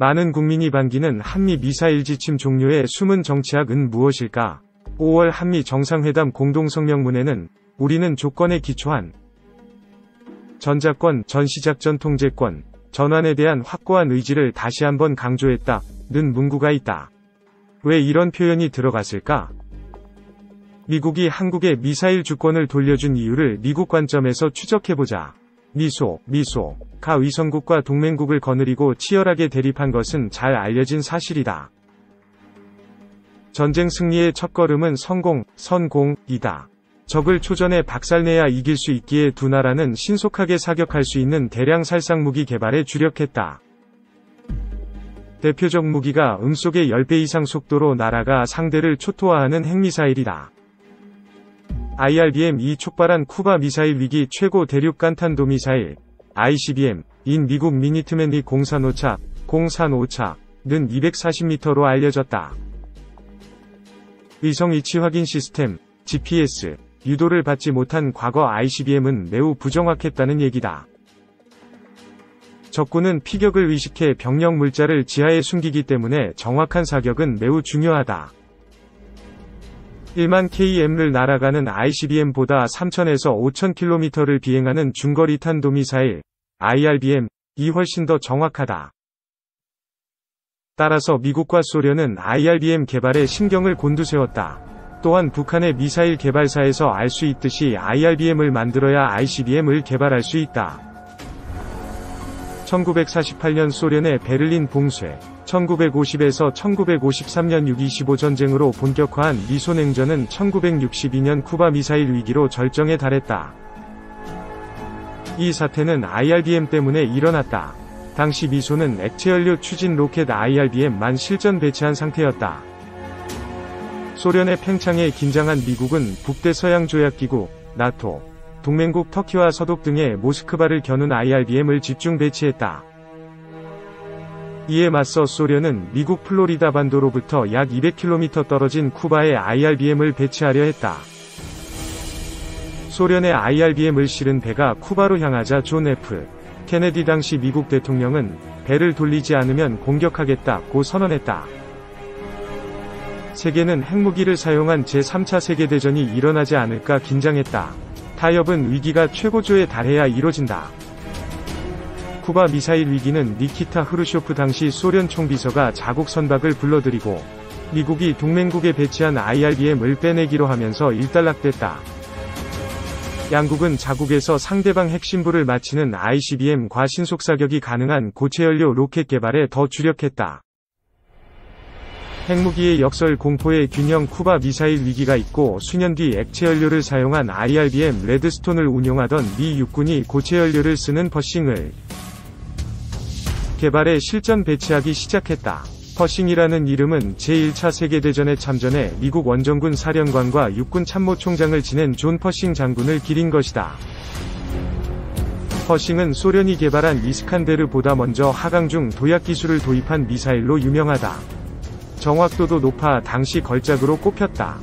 많은 국민이 반기는 한미 미사일 지침 종료의 숨은 정치학은 무엇일까? 5월 한미 정상회담 공동성명문에는 우리는 조건에 기초한 전자권, 전시작전 통제권, 전환에 대한 확고한 의지를 다시 한번 강조했다는 문구가 있다. 왜 이런 표현이 들어갔을까? 미국이 한국에 미사일 주권을 돌려준 이유를 미국 관점에서 추적해보자. 가 위성국과 동맹국을 거느리고 치열하게 대립한 것은 잘 알려진 사실이다. 전쟁 승리의 첫걸음은 선공이다. 적을 초전에 박살내야 이길 수 있기에 두 나라는 신속하게 사격할 수 있는 대량 살상 무기 개발에 주력했다. 대표적 무기가 음속의 10배 이상 속도로 날아가 상대를 초토화하는 핵미사일이다. IRBM-이 촉발한 쿠바 미사일 위기 최고 대륙 간탄도 미사일 ICBM인 미국 미니트맨이 공산오차는 240m로 알려졌다. 위성 위치 확인 시스템 GPS 유도를 받지 못한 과거 ICBM은 매우 부정확했다는 얘기다. 적군은 피격을 의식해 병력 물자를 지하에 숨기기 때문에 정확한 사격은 매우 중요하다. 1만 km를 날아가는 ICBM보다 3,000에서 5,000km를 비행하는 중거리 탄도미사일 IRBM이 훨씬 더 정확하다. 따라서 미국과 소련은 IRBM 개발에 신경을 곤두세웠다. 또한 북한의 미사일 개발사에서 알 수 있듯이 IRBM을 만들어야 ICBM을 개발할 수 있다. 1948년 소련의 베를린 봉쇄, 1950에서 1953년 6.25 전쟁으로 본격화한 미소냉전은 1962년 쿠바 미사일 위기로 절정에 달했다. 이 사태는 IRBM 때문에 일어났다. 당시 미소는 액체연료 추진 로켓 IRBM만 실전 배치한 상태였다. 소련의 팽창에 긴장한 미국은 북대서양조약기구, 나토, 동맹국 터키와 서독 등의 모스크바를 겨눈 IRBM을 집중 배치했다. 이에 맞서 소련은 미국 플로리다 반도로부터 약 200km 떨어진 쿠바에 IRBM을 배치하려 했다. 소련의 IRBM을 실은 배가 쿠바로 향하자 존 F. 케네디 당시 미국 대통령은 배를 돌리지 않으면 공격하겠다고 선언했다. 세계는 핵무기를 사용한 제3차 세계대전이 일어나지 않을까 긴장했다. 타협은 위기가 최고조에 달해야 이뤄진다. 쿠바 미사일 위기는 니키타 흐루쇼프 당시 소련 총비서가 자국 선박을 불러들이고 미국이 동맹국에 배치한 IRBM을 빼내기로 하면서 일단락됐다. 양국은 자국에서 상대방 핵심부를 마치는 ICBM과 신속사격이 가능한 고체연료 로켓 개발에 더 주력했다. 핵무기의 역설 공포의 균형 쿠바 미사일 위기가 있고 수년 뒤 액체연료를 사용한 IRBM 레드스톤을 운용하던 미 육군이 고체연료를 쓰는 퍼싱을 개발에 실전 배치하기 시작했다. 퍼싱이라는 이름은 제1차 세계대전에 참전해 미국 원정군 사령관과 육군 참모총장을 지낸 존 퍼싱 장군을 기린 것이다. 퍼싱은 소련이 개발한 이스칸데르보다 먼저 하강중 도약 기술을 도입한 미사일로 유명하다. 정확도도 높아 당시 걸작으로 꼽혔다.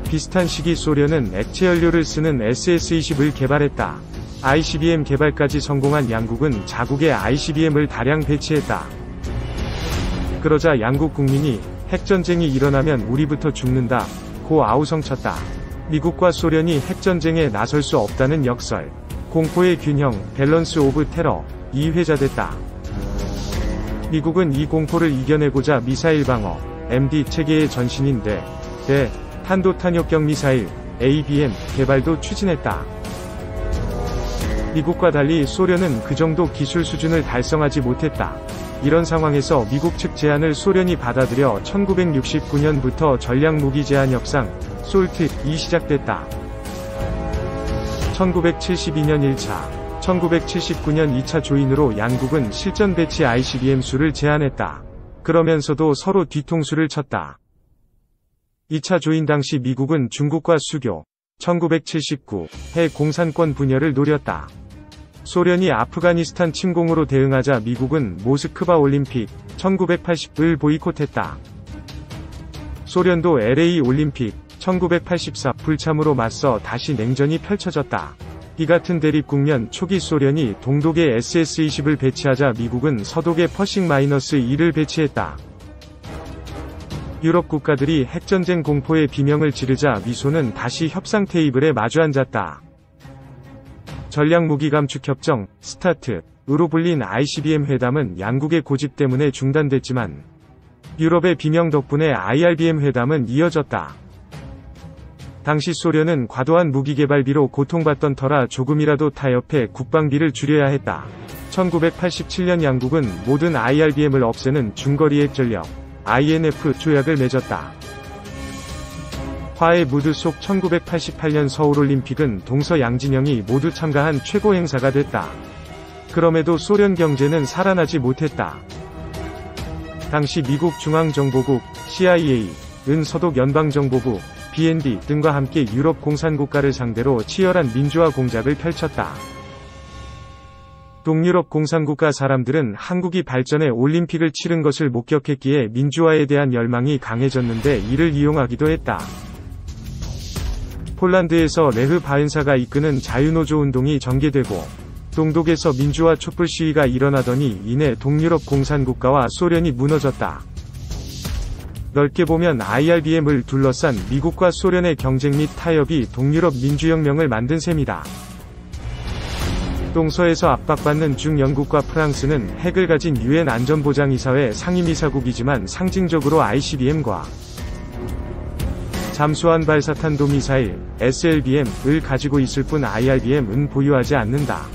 비슷한 시기 소련은 액체연료를 쓰는 SS-20을 개발했다. ICBM 개발까지 성공한 양국은 자국에 ICBM을 다량 배치했다. 그러자 양국 국민이 핵전쟁이 일어나면 우리부터 죽는다 고 아우성쳤다. 미국과 소련이 핵전쟁에 나설 수 없다는 역설, 공포의 균형, 밸런스 오브 테러이 회자됐다. 미국은 이 공포를 이겨내고자 미사일 방어, MD 체계의 전신인 탄도탄약격 미사일, ABM 개발도 추진했다. 미국과 달리 소련은 그 정도 기술 수준을 달성하지 못했다. 이런 상황에서 미국 측 제안을 소련이 받아들여 1969년부터 전략무기 제한 협상, 솔트이 시작됐다. 1972년 1차, 1979년 2차 조인으로 양국은 실전 배치 ICBM 수를 제한했다. 그러면서도 서로 뒤통수를 쳤다. 2차 조인 당시 미국은 중국과 수교, 1979, 해 공산권 분열을 노렸다. 소련이 아프가니스탄 침공으로 대응하자 미국은 모스크바 올림픽, 1980을 보이콧했다. 소련도 LA 올림픽, 1984 불참으로 맞서 다시 냉전이 펼쳐졌다. 이 같은 대립국면 초기 소련이 동독에 SS-20을 배치하자 미국은 서독에 퍼싱-1을 배치했다. 유럽 국가들이 핵전쟁 공포의 비명을 지르자 미소는 다시 협상 테이블에 마주 앉았다. 전략무기감축협정, 스타트으로 불린 ICBM 회담은 양국의 고집 때문에 중단됐지만 유럽의 비명 덕분에 IRBM 회담은 이어졌다. 당시 소련은 과도한 무기개발비로 고통받던 터라 조금이라도 타협해 국방비를 줄여야 했다. 1987년 양국은 모든 IRBM을 없애는 중거리 핵전력 INF 조약을 맺었다. 화해 무드 속 1988년 서울올림픽은 동서 양진영이 모두 참가한 최고 행사가 됐다. 그럼에도 소련 경제는 살아나지 못했다. 당시 미국 중앙정보국 CIA은 서독 연방정보부 BND 등과 함께 유럽 공산국가를 상대로 치열한 민주화 공작을 펼쳤다. 동유럽 공산국가 사람들은 한국이 발전해 올림픽을 치른 것을 목격했기에 민주화에 대한 열망이 강해졌는데 이를 이용하기도 했다. 폴란드에서 레흐 바엔사가 이끄는 자유노조 운동이 전개되고 동독에서 민주화 촛불 시위가 일어나더니 이내 동유럽 공산국가와 소련이 무너졌다. 넓게 보면 IRBM을 둘러싼 미국과 소련의 경쟁 및 타협이 동유럽 민주혁명을 만든 셈이다. 동서에서 압박받는 중영국과 프랑스는 핵을 가진 UN 안전보장이사회 상임이사국이지만 상징적으로 ICBM과 잠수함 발사탄도 미사일 SLBM을 가지고 있을 뿐 IRBM은 보유하지 않는다.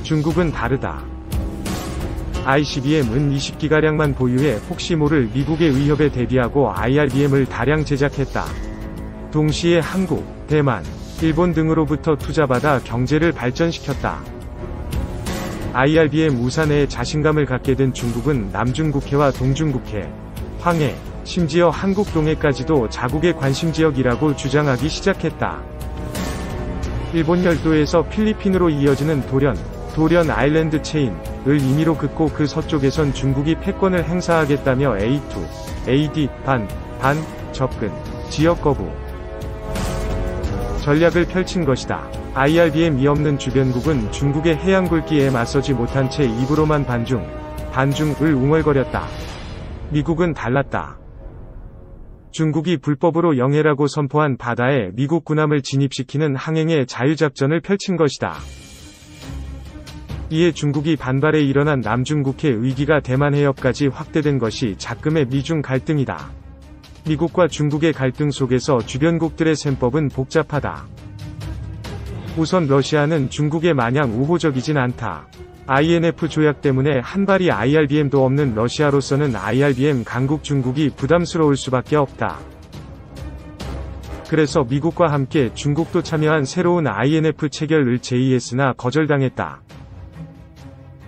중국은 다르다. ICBM은 20기가량만 보유해 혹시 모를 미국의 위협에 대비하고 IRBM을 다량 제작했다. 동시에 한국, 대만, 일본 등으로부터 투자받아 경제를 발전시켰다. IRBM 우산에 자신감을 갖게 된 중국은 남중국해와 동중국해, 황해, 심지어 한국 동해까지도 자국의 관심지역이라고 주장하기 시작했다. 일본 열도에서 필리핀으로 이어지는 도련 아일랜드 체인을 임의로 긋고 그 서쪽에선 중국이 패권을 행사하겠다며 A2, AD, 반, 접근, 지역 거부 전략을 펼친 것이다. IRBM이 없는 주변국은 중국의 해양 굴기에 맞서지 못한 채 입으로만 반중을 웅얼거렸다. 미국은 달랐다. 중국이 불법으로 영해라고 선포한 바다에 미국 군함을 진입시키는 항행의 자유작전을 펼친 것이다. 이에 중국이 반발해 일어난 남중국해 위기가 대만 해협까지 확대된 것이 작금의 미중 갈등이다. 미국과 중국의 갈등 속에서 주변국들의 셈법은 복잡하다. 우선 러시아는 중국에 마냥 우호적이진 않다. INF 조약 때문에 한 발이 IRBM도 없는 러시아로서는 IRBM 강국 중국이 부담스러울 수밖에 없다. 그래서 미국과 함께 중국도 참여한 새로운 INF 체결을 제의했으나 거절당했다.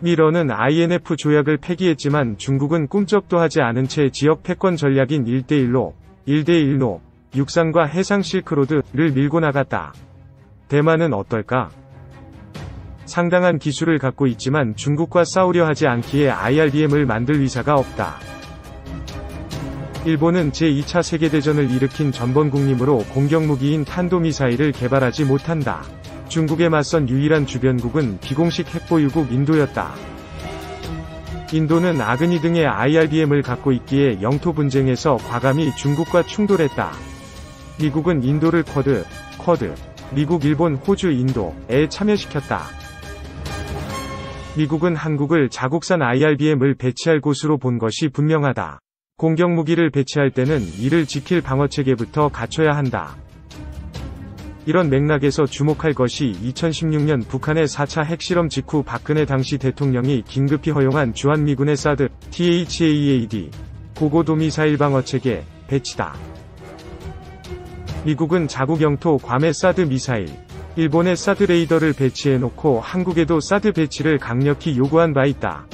미러는 INF 조약을 폐기했지만 중국은 꿈쩍도 하지 않은 채 지역 패권 전략인 1대1로 육상과 해상 실크로드를 밀고 나갔다. 대만은 어떨까? 상당한 기술을 갖고 있지만 중국과 싸우려 하지 않기에 IRBM을 만들 위사가 없다. 일본은 제2차 세계대전을 일으킨 전범국님으로 공격무기인 탄도미사일을 개발하지 못한다. 중국에 맞선 유일한 주변국은 비공식 핵보유국 인도였다. 인도는 아그니 등의 IRBM을 갖고 있기에 영토 분쟁에서 과감히 중국과 충돌했다. 미국은 인도를 쿼드, 미국, 일본, 호주, 인도에 참여시켰다. 미국은 한국을 자국산 IRBM을 배치할 곳으로 본 것이 분명하다. 공격무기를 배치할 때는 이를 지킬 방어체계부터 갖춰야 한다. 이런 맥락에서 주목할 것이 2016년 북한의 4차 핵실험 직후 박근혜 당시 대통령이 긴급히 허용한 주한미군의 사드, THAAD, 고고도 미사일 방어체계, 배치다. 미국은 자국 영토 괌에 사드 미사일, 일본의 사드 레이더를 배치해놓고 한국에도 사드 배치를 강력히 요구한 바 있다.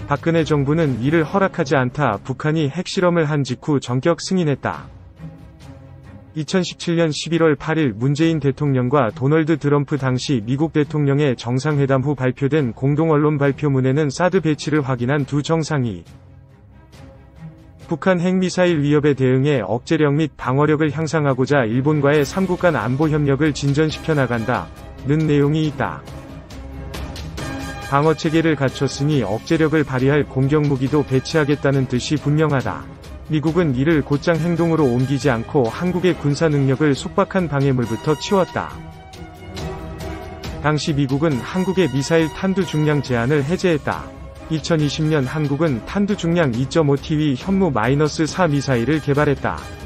박근혜 정부는 이를 허락하지 않다 북한이 핵실험을 한 직후 전격 승인했다. 2017년 11월 8일 문재인 대통령과 도널드 트럼프 당시 미국 대통령의 정상회담 후 발표된 공동언론 발표문에는 사드 배치를 확인한 두 정상이 북한 핵미사일 위협에 대응해 억제력 및 방어력을 향상하고자 일본과의 3국 간 안보 협력을 진전시켜 나간다 내용이 있다. 방어체계를 갖췄으니 억제력을 발휘할 공격무기도 배치하겠다는 뜻이 분명하다. 미국은 이를 곧장 행동으로 옮기지 않고 한국의 군사 능력을 속박한 방해물부터 치웠다. 당시 미국은 한국의 미사일 탄두 중량 제한을 해제했다. 2020년 한국은 탄두 중량 2.5TW 현무-4 미사일을 개발했다.